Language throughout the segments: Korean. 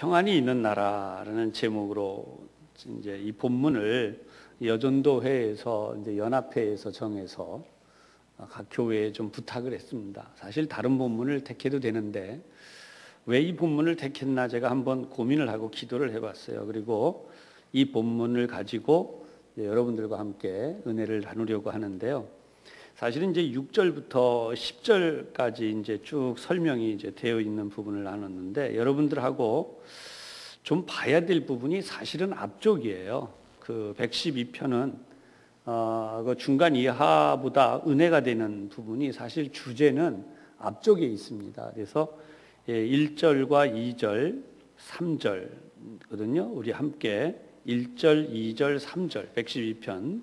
평안이 있는 나라라는 제목으로 이제 이 본문을 여전도 회에서 이제 연합회에서 정해서 각 교회에 좀 부탁을 했습니다. 사실 다른 본문을 택해도 되는데 왜 이 본문을 택했나 제가 한번 고민을 하고 기도를 해봤어요. 그리고 이 본문을 가지고 여러분들과 함께 은혜를 나누려고 하는데요. 사실은 이제 6절부터 10절까지 이제 쭉 설명이 이제 되어 있는 부분을 나눴는데 여러분들하고 좀 봐야 될 부분이 사실은 앞쪽이에요. 그 112편은 그 중간 이하보다 은혜가 되는 부분이 사실 주제는 앞쪽에 있습니다. 그래서 1절과 2절, 3절거든요. 우리 함께 1절, 2절, 3절 112편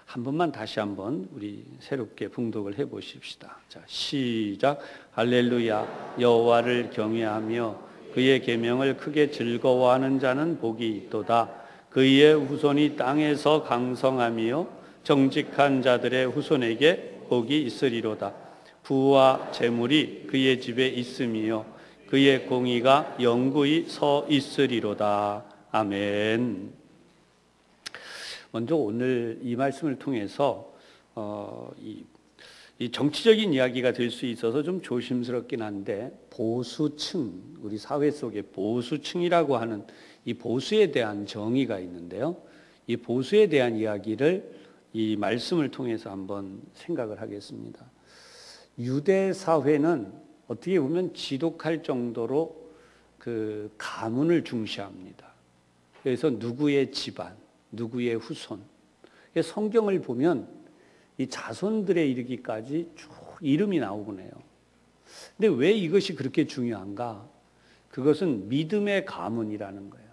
한 번만 다시 한번 우리 새롭게 봉독을 해 보십시다. 자, 시작. 할렐루야. 여호와를 경외하며 그의 계명을 크게 즐거워하는 자는 복이 있도다. 그의 후손이 땅에서 강성하며 정직한 자들의 후손에게 복이 있으리로다. 부와 재물이 그의 집에 있으며 그의 공의가 영구히 서 있으리로다. 아멘. 먼저 오늘 이 말씀을 통해서 이 정치적인 이야기가 될 수 있어서 좀 조심스럽긴 한데 보수층, 우리 사회 속에 보수층이라고 하는 이 보수에 대한 정의가 있는데요. 이 보수에 대한 이야기를 이 말씀을 통해서 한번 생각을 하겠습니다. 유대 사회는 어떻게 보면 지독할 정도로 그 가문을 중시합니다. 그래서 누구의 집안, 누구의 후손. 성경을 보면 이 자손들에 이르기까지 쭉 이름이 나오곤 해요. 근데 왜 이것이 그렇게 중요한가? 그것은 믿음의 가문이라는 거예요.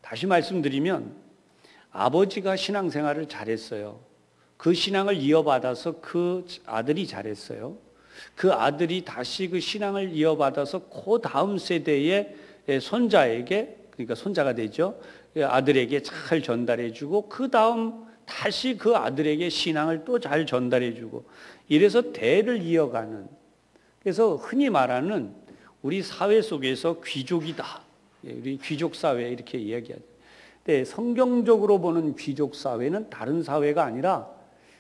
다시 말씀드리면 아버지가 신앙생활을 잘했어요. 그 신앙을 이어받아서 그 아들이 잘했어요. 그 아들이 다시 그 신앙을 이어받아서 그 다음 세대의 손자에게, 그러니까 손자가 되죠. 아들에게 잘 전달해주고 그 다음 다시 그 아들에게 신앙을 또 잘 전달해주고 이래서 대를 이어가는, 그래서 흔히 말하는 우리 사회 속에서 귀족이다. 우리 귀족 사회 이렇게 이야기하죠. 근데 성경적으로 보는 귀족 사회는 다른 사회가 아니라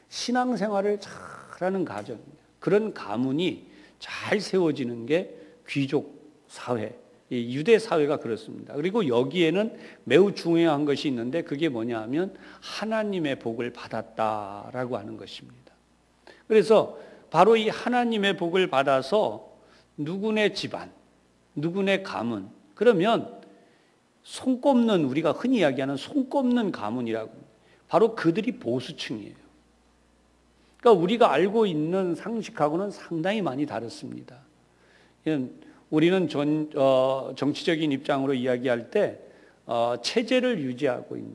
신앙생활을 잘하는 가정입니다. 그런 가문이 잘 세워지는 게 귀족 사회. 이 유대 사회가 그렇습니다. 그리고 여기에는 매우 중요한 것이 있는데 그게 뭐냐 하면 하나님의 복을 받았다라고 하는 것입니다. 그래서 바로 이 하나님의 복을 받아서 누구네 집안, 누구네 가문, 그러면 손꼽는, 우리가 흔히 이야기하는 손꼽는 가문이라고, 바로 그들이 보수층이에요. 그러니까 우리가 알고 있는 상식하고는 상당히 많이 다릅니다. 우리는 정치적인 입장으로 이야기할 때 체제를 유지하고 있는,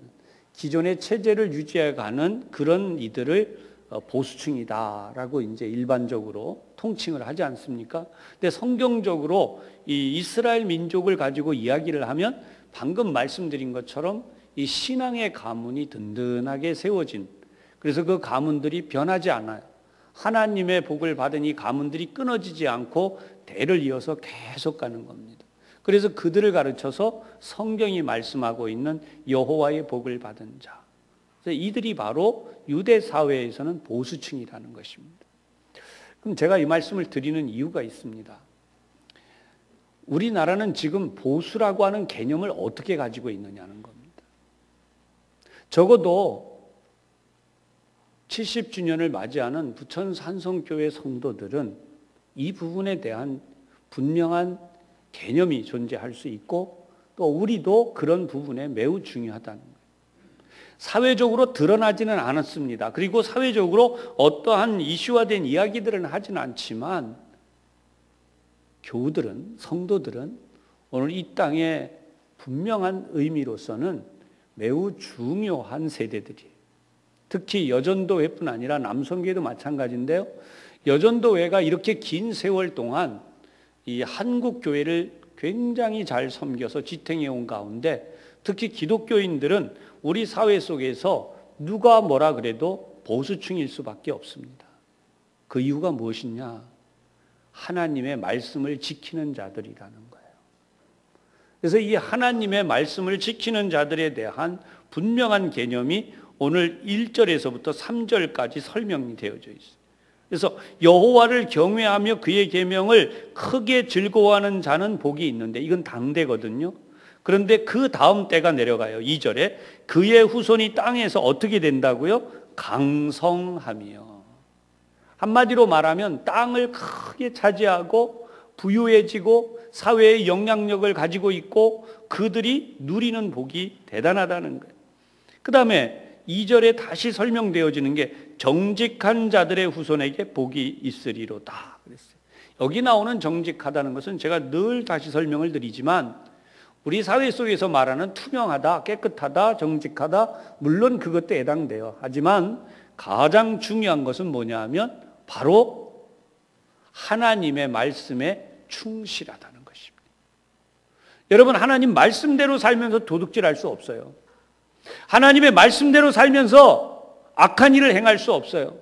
기존의 체제를 유지해가는 그런 이들을 보수층이다라고 이제 일반적으로 통칭을 하지 않습니까? 근데 성경적으로 이 이스라엘 민족을 가지고 이야기를 하면 방금 말씀드린 것처럼 이 신앙의 가문이 든든하게 세워진, 그래서 그 가문들이 변하지 않아요. 하나님의 복을 받은 이 가문들이 끊어지지 않고 대를 이어서 계속 가는 겁니다. 그래서 그들을 가르쳐서 성경이 말씀하고 있는 여호와의 복을 받은 자. 그래서 이들이 바로 유대 사회에서는 보수층이라는 것입니다. 그럼 제가 이 말씀을 드리는 이유가 있습니다. 우리나라는 지금 보수라고 하는 개념을 어떻게 가지고 있느냐는 겁니다. 적어도 70주년을 맞이하는 부천 산성교회 성도들은 이 부분에 대한 분명한 개념이 존재할 수 있고 또 우리도 그런 부분에 매우 중요하다는 거예요. 사회적으로 드러나지는 않았습니다. 그리고 사회적으로 어떠한 이슈화된 이야기들은 하지는 않지만 교우들은, 성도들은 오늘 이 땅에 분명한 의미로서는 매우 중요한 세대들이에요. 특히 여전도회뿐 아니라 남성교회도 마찬가지인데요. 여전도회가 이렇게 긴 세월 동안 이 한국 교회를 굉장히 잘 섬겨서 지탱해 온 가운데 특히 기독교인들은 우리 사회 속에서 누가 뭐라 그래도 보수층일 수밖에 없습니다. 그 이유가 무엇이냐? 하나님의 말씀을 지키는 자들이라는 거예요. 그래서 이 하나님의 말씀을 지키는 자들에 대한 분명한 개념이 오늘 1절에서부터 3절까지 설명이 되어져 있어요. 그래서 여호와를 경외하며 그의 계명을 크게 즐거워하는 자는 복이 있는데, 이건 당대거든요. 그런데 그 다음 때가 내려가요. 2절에 그의 후손이 땅에서 어떻게 된다고요? 강성하며. 한마디로 말하면 땅을 크게 차지하고 부유해지고 사회의 영향력을 가지고 있고 그들이 누리는 복이 대단하다는 거예요. 그 다음에 2절에 다시 설명되어지는 게 정직한 자들의 후손에게 복이 있으리로다 그랬어요. 여기 나오는 정직하다는 것은 제가 늘 다시 설명을 드리지만 우리 사회 속에서 말하는 투명하다, 깨끗하다, 정직하다, 물론 그것도 해당돼요. 하지만 가장 중요한 것은 뭐냐 하면 바로 하나님의 말씀에 충실하다는 것입니다. 여러분, 하나님 말씀대로 살면서 도둑질할 수 없어요. 하나님의 말씀대로 살면서 악한 일을 행할 수 없어요.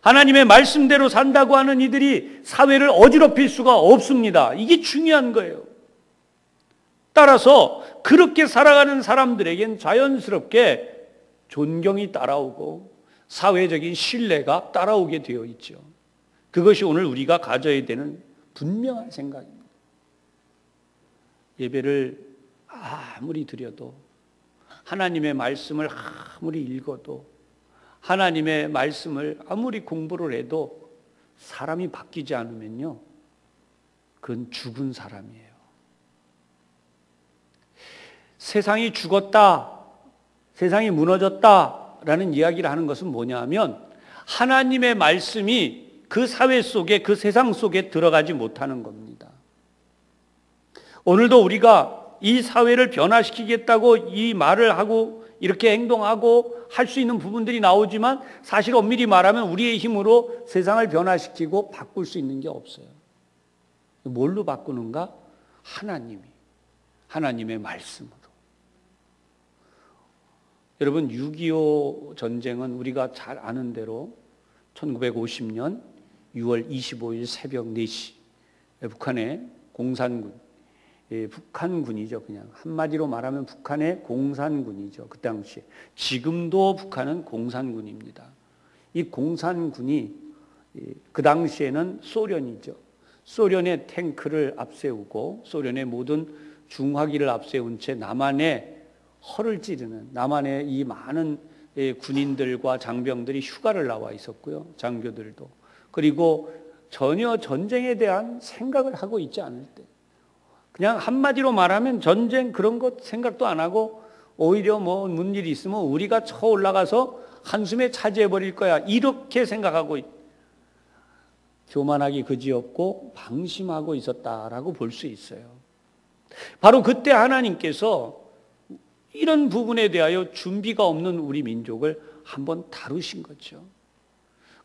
하나님의 말씀대로 산다고 하는 이들이 사회를 어지럽힐 수가 없습니다. 이게 중요한 거예요. 따라서 그렇게 살아가는 사람들에겐 자연스럽게 존경이 따라오고 사회적인 신뢰가 따라오게 되어 있죠. 그것이 오늘 우리가 가져야 되는 분명한 생각입니다. 예배를 아무리 드려도, 하나님의 말씀을 아무리 읽어도, 하나님의 말씀을 아무리 공부를 해도 사람이 바뀌지 않으면요, 그건 죽은 사람이에요. 세상이 죽었다, 세상이 무너졌다라는 이야기를 하는 것은 뭐냐 하면 하나님의 말씀이 그 사회 속에, 그 세상 속에 들어가지 못하는 겁니다. 오늘도 우리가 이 사회를 변화시키겠다고 이 말을 하고 이렇게 행동하고 할 수 있는 부분들이 나오지만 사실 엄밀히 말하면 우리의 힘으로 세상을 변화시키고 바꿀 수 있는 게 없어요. 뭘로 바꾸는가? 하나님의 말씀으로. 여러분, 6.25 전쟁은 우리가 잘 아는 대로 1950년 6월 25일 새벽 4시 북한의 공산군, 북한군이죠. 그냥 한마디로 말하면 북한의 공산군이죠. 그 당시에. 지금도 북한은 공산군입니다. 이 공산군이 그 당시에는 소련이죠. 소련의 탱크를 앞세우고 소련의 모든 중화기를 앞세운 채 남한에 허를 찌르는, 남한의 이 많은 군인들과 장병들이 휴가를 나와 있었고요. 장교들도. 그리고 전혀 전쟁에 대한 생각을 하고 있지 않을 때, 그냥 한마디로 말하면 전쟁 그런 것 생각도 안 하고 오히려 뭐 무슨 일이 있으면 우리가 쳐 올라가서 한숨에 차지해버릴 거야, 이렇게 생각하고 교만하기 그지없고 방심하고 있었다라고 볼 수 있어요. 바로 그때 하나님께서 이런 부분에 대하여 준비가 없는 우리 민족을 한번 다루신 거죠.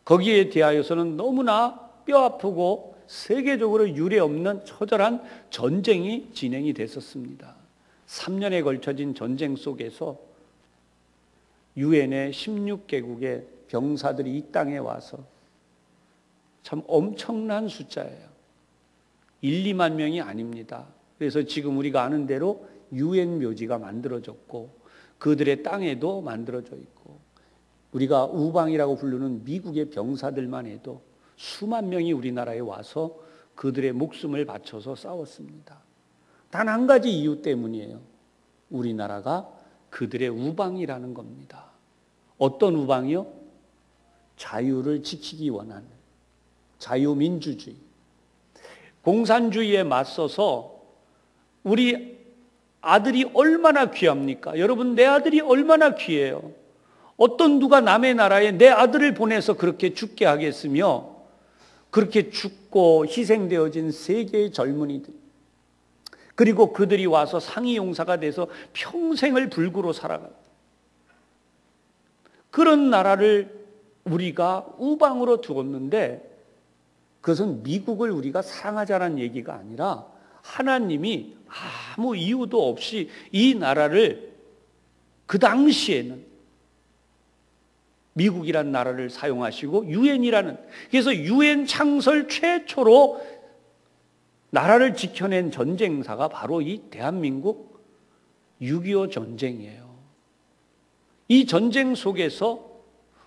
거기에 대하여서는 너무나 뼈아프고 세계적으로 유례없는 처절한 전쟁이 진행이 됐었습니다. 3년에 걸쳐진 전쟁 속에서 유엔의 16개국의 병사들이 이 땅에 와서, 참 엄청난 숫자예요. 1, 2만 명이 아닙니다. 그래서 지금 우리가 아는 대로 유엔 묘지가 만들어졌고 그들의 땅에도 만들어져 있고, 우리가 우방이라고 부르는 미국의 병사들만 해도 수만 명이 우리나라에 와서 그들의 목숨을 바쳐서 싸웠습니다. 단 한 가지 이유 때문이에요. 우리나라가 그들의 우방이라는 겁니다. 어떤 우방이요? 자유를 지키기 원하는 자유민주주의. 공산주의에 맞서서 우리 아들이 얼마나 귀합니까? 여러분, 내 아들이 얼마나 귀해요. 어떤 누가 남의 나라에 내 아들을 보내서 그렇게 죽게 하겠으며, 그렇게 죽고 희생되어진 세계의 젊은이들, 그리고 그들이 와서 상위용사가 돼서 평생을 불구로 살아가, 그런 나라를 우리가 우방으로 두었는데, 그것은 미국을 우리가 사랑하자는 얘기가 아니라 하나님이 아무 이유도 없이 이 나라를, 그 당시에는 미국이라는 나라를 사용하시고 유엔이라는, 그래서 유엔 창설 최초로 나라를 지켜낸 전쟁사가 바로 이 대한민국 6.25 전쟁이에요. 이 전쟁 속에서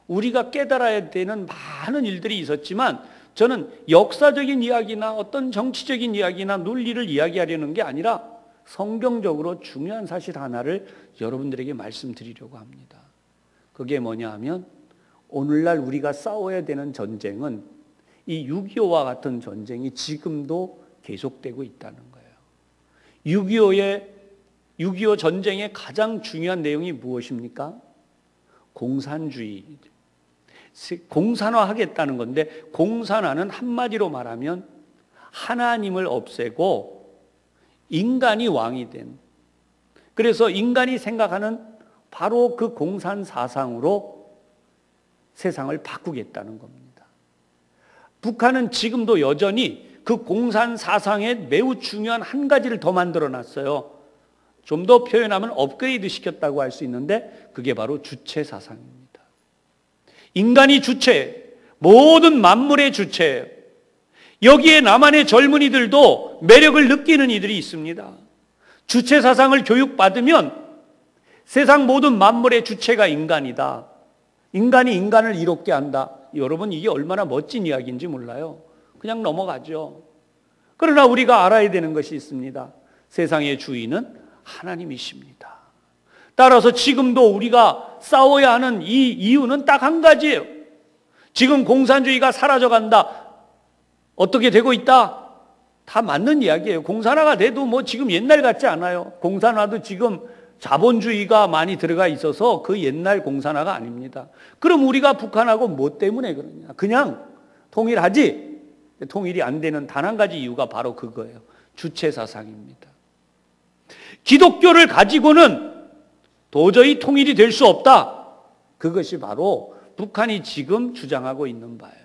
우리가 깨달아야 되는 많은 일들이 있었지만 저는 역사적인 이야기나 어떤 정치적인 이야기나 논리를 이야기하려는 게 아니라 성경적으로 중요한 사실 하나를 여러분들에게 말씀드리려고 합니다. 그게 뭐냐 하면 오늘날 우리가 싸워야 되는 전쟁은 이 6.25와 같은 전쟁이 지금도 계속되고 있다는 거예요. 6.25 전쟁의 가장 중요한 내용이 무엇입니까? 공산주의. 공산화하겠다는 건데, 공산화는 한마디로 말하면 하나님을 없애고 인간이 왕이 된, 그래서 인간이 생각하는 바로 그 공산 사상으로 세상을 바꾸겠다는 겁니다. 북한은 지금도 여전히 그 공산 사상에 매우 중요한 한 가지를 더 만들어 놨어요. 좀 더 표현하면 업그레이드 시켰다고 할 수 있는데 그게 바로 주체 사상입니다. 인간이 주체, 모든 만물의 주체예요. 여기에 남한의 젊은이들도 매력을 느끼는 이들이 있습니다. 주체 사상을 교육받으면 세상 모든 만물의 주체가 인간이다. 인간이 인간을 이롭게 한다. 여러분, 이게 얼마나 멋진 이야기인지 몰라요. 그냥 넘어가죠. 그러나 우리가 알아야 되는 것이 있습니다. 세상의 주인은 하나님이십니다. 따라서 지금도 우리가 싸워야 하는 이 이유는 딱 한 가지예요. 지금 공산주의가 사라져간다. 어떻게 되고 있다? 다 맞는 이야기예요. 공산화가 돼도 뭐 지금 옛날 같지 않아요. 공산화도 지금 자본주의가 많이 들어가 있어서 그 옛날 공산화가 아닙니다. 그럼 우리가 북한하고 뭐 때문에 그러냐? 그냥 통일하지. 통일이 안 되는 단 한 가지 이유가 바로 그거예요. 주체 사상입니다. 기독교를 가지고는 도저히 통일이 될 수 없다. 그것이 바로 북한이 지금 주장하고 있는 바예요.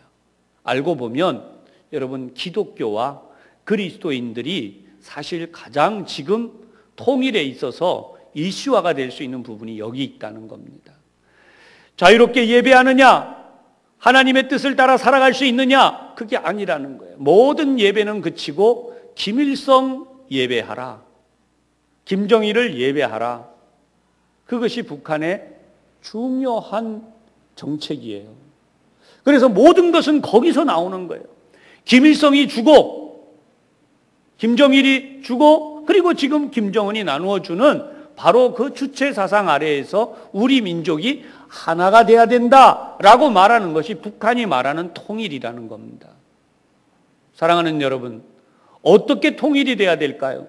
알고 보면 여러분, 기독교와 그리스도인들이 사실 가장 지금 통일에 있어서 이슈화가 될 수 있는 부분이 여기 있다는 겁니다. 자유롭게 예배하느냐, 하나님의 뜻을 따라 살아갈 수 있느냐, 그게 아니라는 거예요. 모든 예배는 그치고 김일성 예배하라, 김정일을 예배하라. 그것이 북한의 중요한 정책이에요. 그래서 모든 것은 거기서 나오는 거예요. 김일성이 주고 김정일이 주고 그리고 지금 김정은이 나누어 주는 바로 그 주체 사상 아래에서 우리 민족이 하나가 돼야 된다라고 말하는 것이 북한이 말하는 통일이라는 겁니다. 사랑하는 여러분, 어떻게 통일이 돼야 될까요?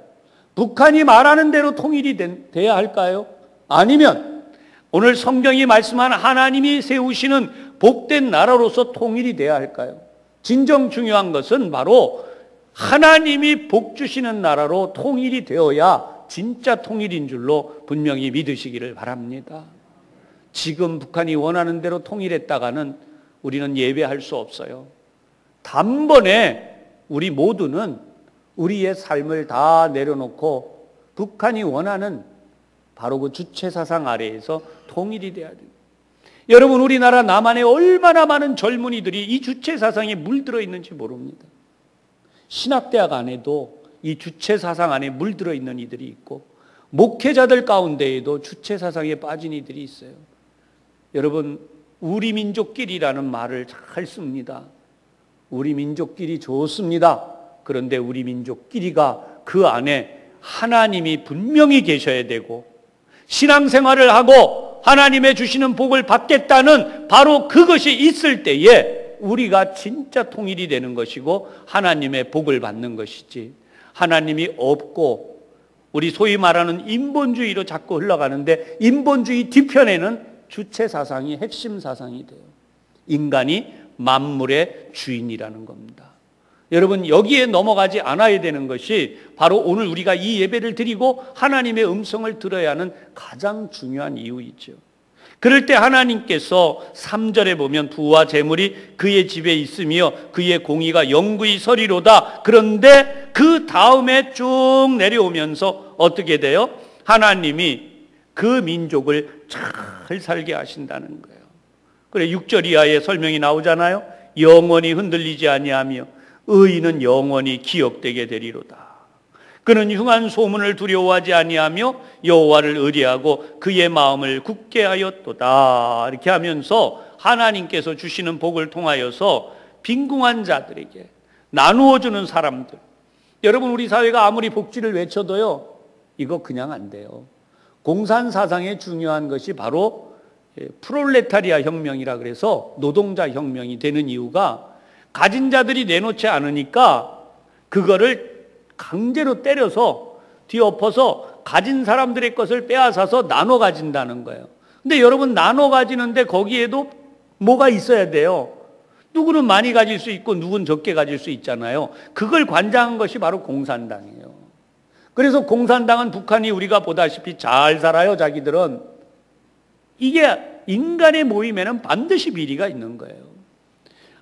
북한이 말하는 대로 통일이 돼야 할까요? 아니면 오늘 성경이 말씀한 하나님이 세우시는 복된 나라로서 통일이 돼야 할까요? 진정 중요한 것은 바로 하나님이 복 주시는 나라로 통일이 되어야 진짜 통일인 줄로 분명히 믿으시기를 바랍니다. 지금 북한이 원하는 대로 통일했다가는 우리는 예배할 수 없어요. 단번에 우리 모두는 우리의 삶을 다 내려놓고 북한이 원하는 바로 그 주체 사상 아래에서 통일이 돼야 됩니다. 여러분, 우리나라 남한에 얼마나 많은 젊은이들이 이 주체 사상에 물들어 있는지 모릅니다. 신학대학 안에도 이 주체 사상 안에 물들어 있는 이들이 있고 목회자들 가운데에도 주체 사상에 빠진 이들이 있어요. 여러분, 우리 민족끼리라는 말을 잘 씁니다. 우리 민족끼리 좋습니다. 그런데 우리 민족끼리가 그 안에 하나님이 분명히 계셔야 되고 신앙생활을 하고 하나님의 주시는 복을 받겠다는 바로 그것이 있을 때에 우리가 진짜 통일이 되는 것이고 하나님의 복을 받는 것이지, 하나님이 없고 우리 소위 말하는 인본주의로 자꾸 흘러가는데 인본주의 뒤편에는 주체 사상이 핵심 사상이 돼요. 인간이 만물의 주인이라는 겁니다. 여러분, 여기에 넘어가지 않아야 되는 것이 바로 오늘 우리가 이 예배를 드리고 하나님의 음성을 들어야 하는 가장 중요한 이유이죠. 그럴 때 하나님께서 3절에 보면 부와 재물이 그의 집에 있으며 그의 공의가 영구히 서리로다. 그런데 그 다음에 쭉 내려오면서 어떻게 돼요? 하나님이 그 민족을 잘 살게 하신다는 거예요. 그래 6절 이하에 설명이 나오잖아요. 영원히 흔들리지 아니하며 의인은 영원히 기억되게 되리로다. 그는 흉한 소문을 두려워하지 아니하며 여호와를 의뢰하고 그의 마음을 굳게 하였도다. 이렇게 하면서 하나님께서 주시는 복을 통하여서 빈궁한 자들에게 나누어주는 사람들. 여러분, 우리 사회가 아무리 복지를 외쳐도요, 이거 그냥 안 돼요. 공산사상의 중요한 것이 바로 프롤레타리아 혁명이라 그래서 노동자 혁명이 되는 이유가 가진 자들이 내놓지 않으니까 그거를 강제로 때려서 뒤엎어서 가진 사람들의 것을 빼앗아서 나눠 가진다는 거예요. 근데 여러분, 나눠 가지는데 거기에도 뭐가 있어야 돼요. 누구는 많이 가질 수 있고 누구는 적게 가질 수 있잖아요. 그걸 관장한 것이 바로 공산당이에요. 그래서 공산당은 북한이 우리가 보다시피 잘 살아요. 자기들은. 이게 인간의 모임에는 반드시 비리가 있는 거예요.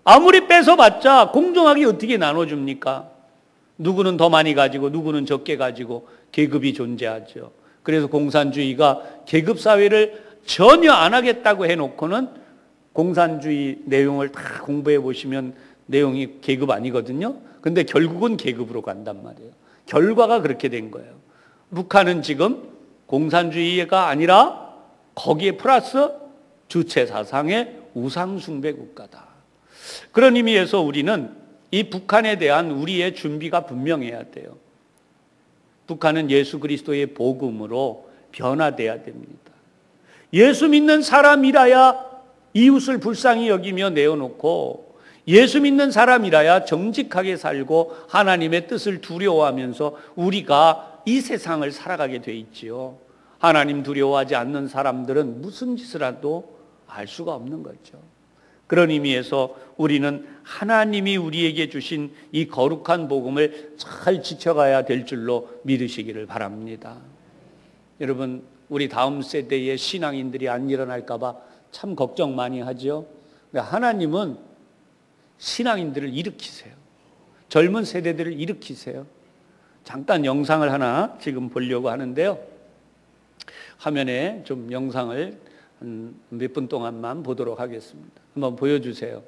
아무리 뺏어봤자 공정하게 어떻게 나눠줍니까? 누구는 더 많이 가지고 누구는 적게 가지고 계급이 존재하죠. 그래서 공산주의가 계급사회를 전혀 안 하겠다고 해놓고는 공산주의 내용을 다 공부해 보시면 내용이 계급 아니거든요. 근데 결국은 계급으로 간단 말이에요. 결과가 그렇게 된 거예요. 북한은 지금 공산주의가 아니라 거기에 플러스 주체사상의 우상숭배 국가다. 그런 의미에서 우리는 이 북한에 대한 우리의 준비가 분명해야 돼요. 북한은 예수 그리스도의 복음으로 변화돼야 됩니다. 예수 믿는 사람이라야 이웃을 불쌍히 여기며 내어놓고, 예수 믿는 사람이라야 정직하게 살고 하나님의 뜻을 두려워하면서 우리가 이 세상을 살아가게 돼 있지요. 하나님 두려워하지 않는 사람들은 무슨 짓을 해도 알 수가 없는 거죠. 그런 의미에서 우리는 하나님이 우리에게 주신 이 거룩한 복음을 잘 지켜가야 될 줄로 믿으시기를 바랍니다. 여러분, 우리 다음 세대의 신앙인들이 안 일어날까 봐 참 걱정 많이 하죠. 하나님은 신앙인들을 일으키세요. 젊은 세대들을 일으키세요. 잠깐 영상을 하나 지금 보려고 하는데요. 화면에 좀 영상을 한 몇 분 동안만 보도록 하겠습니다. 한번 보여주세요.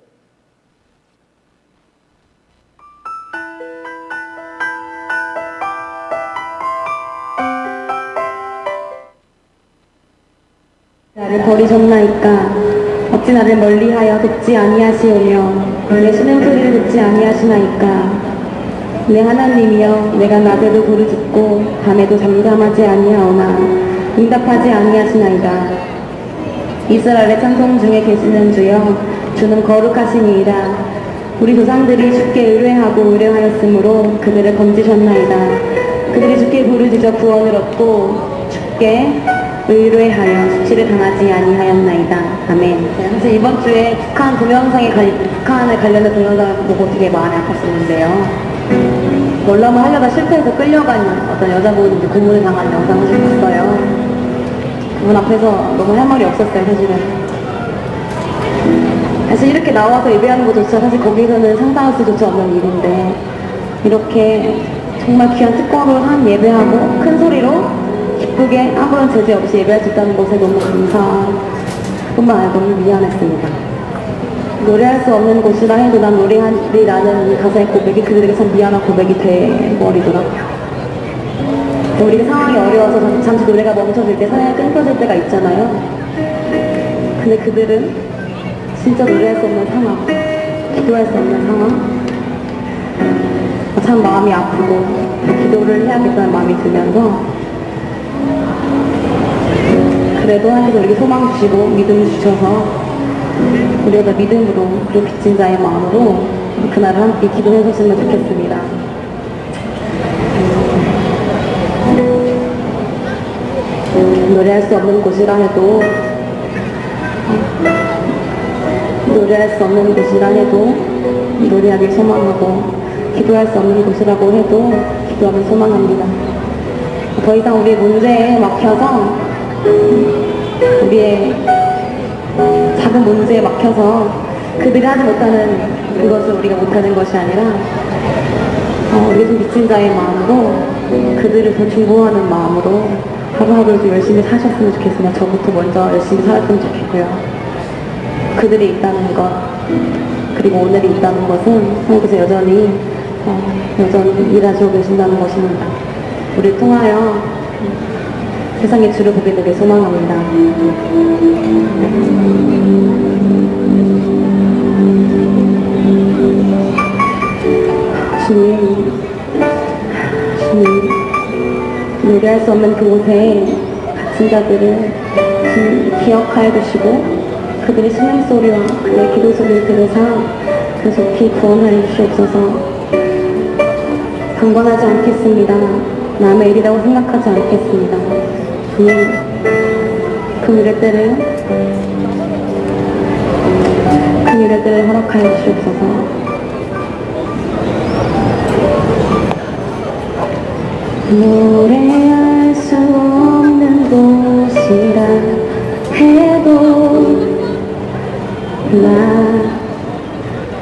나를 버리셨나이까? 어찌 나를 멀리하여 돕지 아니하시오며 내 쉬는 소리를 듣지 아니하시나이까? 내 하나님이여, 내가 낮에도 부르짖고 밤에도 잠잠하지 아니하오나 응답하지 아니하시나이다. 이스라엘의 찬송 중에 계시는 주여, 주는 거룩하시니이다. 우리 조상들이 주께 의뢰하고 의뢰하였으므로 그들을 건지셨나이다. 그들이 주께 부르짖어 구원을 얻고 주께 의뢰하여 수치를 당하지 아니하였나이다. 아멘. 사실 이번 주에 북한 동영상에 북한에 관련된 동영상을 보고 되게 마음이 아팠었는데요. 월남을 하려다 실패해서 끌려간 어떤 여자분이 고문을 당한 영상을 좀 봤어요. 그분 앞에서 너무 할 말이 없었어요, 사실은. 사실 이렇게 나와서 예배하는 것조차 사실 거기서는 상상할 수조차 없는 일인데, 이렇게 정말 귀한 특권을 한 예배하고 큰 소리로 기쁘게 아무런 제재 없이 예배할 수 있다는 것에 너무 감사한 뿐만 아니라 너무 미안했습니다. 노래할 수 없는 곳이라 해도 난 노래하리라는 이 가사의 고백이 그들에게 참 미안한 고백이 돼버리더라고요. 우리가 상황이 어려워서 잠시 노래가 멈춰질 때, 사랑이 끊겨질 때가 있잖아요. 근데 그들은 진짜 노래할 수 없는 상황, 기도할 수 없는 상황, 참 마음이 아프고 기도를 해야겠다는 마음이 들면서, 그래도 하나님께서 우리에게 소망 주시고 믿음을 주셔서 우리가 믿음으로 그리고 빚진 자의 마음으로 그날을 함께 기도해 주시면 좋겠습니다. 노래할 수 없는 곳이라 해도 노래하길 소망하고, 기도할 수 없는 곳이라고 해도 기도하길 소망합니다. 더 이상 우리의 문제에 막혀서, 우리의 작은 문제에 막혀서 그들이 하지 못하는 그것을 우리가 못하는 것이 아니라 우리가 좀 미친 자의 마음으로, 그들을 더 중보하는 마음으로 하루하루 좀 열심히 사셨으면 좋겠습니다. 저부터 먼저 열심히 살았으면 좋겠고요. 그들이 있다는 것, 그리고 오늘이 있다는 것은 하나님께서 여전히 여전히 일하시고 계신다는 것입니다. 우리를 통하여 세상의 주를 보게 되길 소망합니다. 주님, 노래할 수 없는 그곳에 갇힌 자들을 주님 기억하여 주시고 그들의 신음소리와 그들의 기도소리를 들으사 계속히 구원하여 주시옵소서. 방관하지 않겠습니다. 남의 일이라고 생각하지 않겠습니다. 주님, 그 미래들을 허락하여 주시옵소서. 노래할 수 없는 곳이라 해도 나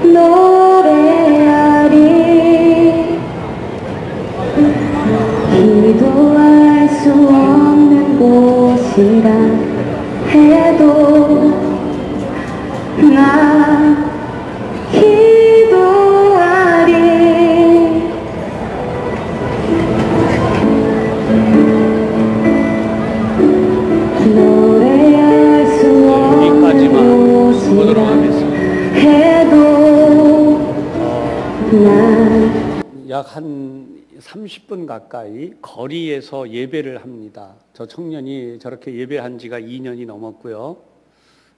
노래하리. 기도할 수 없는 곳이라 해도 나 기도하리. 노래할 수 없는 곳이라 해도 나 약 한 30분 가까이 거리에서 예배를 합니다. 저 청년이 저렇게 예배한 지가 2년이 넘었고요.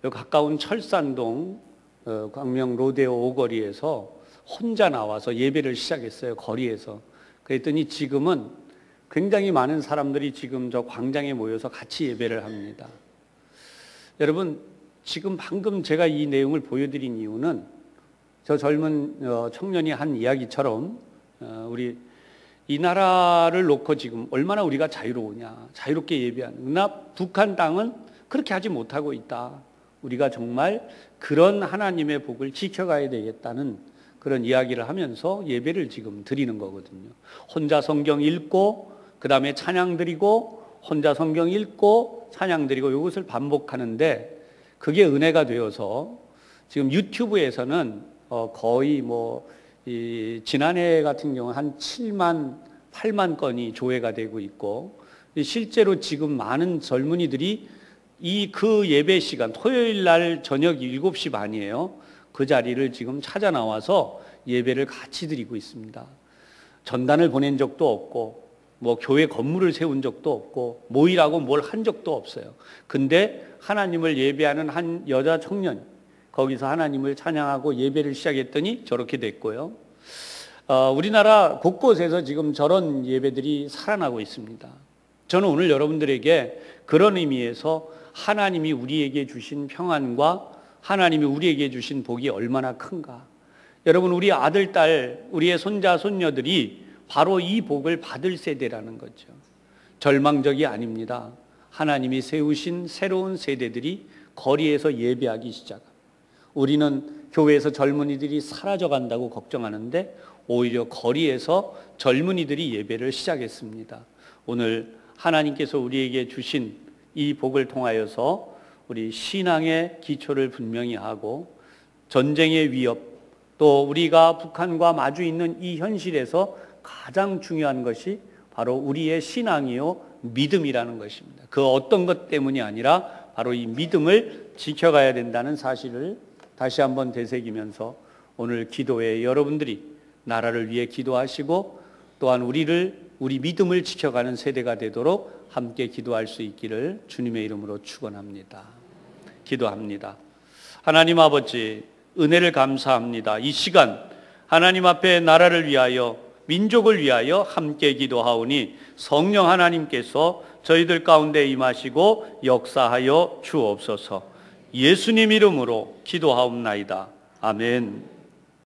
여기 가까운 철산동 광명 로데오 오거리에서 혼자 나와서 예배를 시작했어요. 거리에서. 그랬더니 지금은 굉장히 많은 사람들이 지금 저 광장에 모여서 같이 예배를 합니다. 여러분, 지금 방금 제가 이 내용을 보여드린 이유는 저 젊은 청년이 한 이야기처럼 우리 이 나라를 놓고 지금 얼마나 우리가 자유로우냐, 자유롭게 예배하는. 그러나 북한 땅은 그렇게 하지 못하고 있다. 우리가 정말 그런 하나님의 복을 지켜가야 되겠다는 그런 이야기를 하면서 예배를 지금 드리는 거거든요. 혼자 성경 읽고 그 다음에 찬양 드리고 혼자 성경 읽고 찬양 드리고 이것을 반복하는데 그게 은혜가 되어서 지금 유튜브에서는 거의 지난해 같은 경우 한 7만, 8만 건이 조회가 되고 있고 실제로 지금 많은 젊은이들이 그 예배 시간 토요일 날 저녁 7시 반이에요. 그 자리를 지금 찾아 나와서 예배를 같이 드리고 있습니다. 전단을 보낸 적도 없고 교회 건물을 세운 적도 없고 모이라고 뭘 한 적도 없어요. 근데 하나님을 예배하는 한 여자 청년 거기서 하나님을 찬양하고 예배를 시작했더니 저렇게 됐고요. 우리나라 곳곳에서 지금 저런 예배들이 살아나고 있습니다. 저는 오늘 여러분들에게 그런 의미에서 하나님이 우리에게 주신 평안과 하나님이 우리에게 주신 복이 얼마나 큰가. 여러분, 우리 아들, 딸, 우리의 손자, 손녀들이 바로 이 복을 받을 세대라는 거죠. 절망적이 아닙니다. 하나님이 세우신 새로운 세대들이 거리에서 예배하기 시작합니다. 우리는 교회에서 젊은이들이 사라져 간다고 걱정하는데 오히려 거리에서 젊은이들이 예배를 시작했습니다. 오늘 하나님께서 우리에게 주신 이 복을 통하여서 우리 신앙의 기초를 분명히 하고 전쟁의 위협, 또 우리가 북한과 마주 있는 이 현실에서 가장 중요한 것이 바로 우리의 신앙이요 믿음이라는 것입니다. 그 어떤 것 때문이 아니라 바로 이 믿음을 지켜가야 된다는 사실을 다시 한번 되새기면서 오늘 기도에 여러분들이 나라를 위해 기도하시고 또한 우리 믿음을 지켜가는 세대가 되도록 함께 기도할 수 있기를 주님의 이름으로 축원합니다. 기도합니다. 하나님 아버지, 은혜를 감사합니다. 이 시간 하나님 앞에 나라를 위하여 민족을 위하여 함께 기도하오니 성령 하나님께서 저희들 가운데 임하시고 역사하여 주옵소서. 예수님 이름으로 기도하옵나이다. 아멘.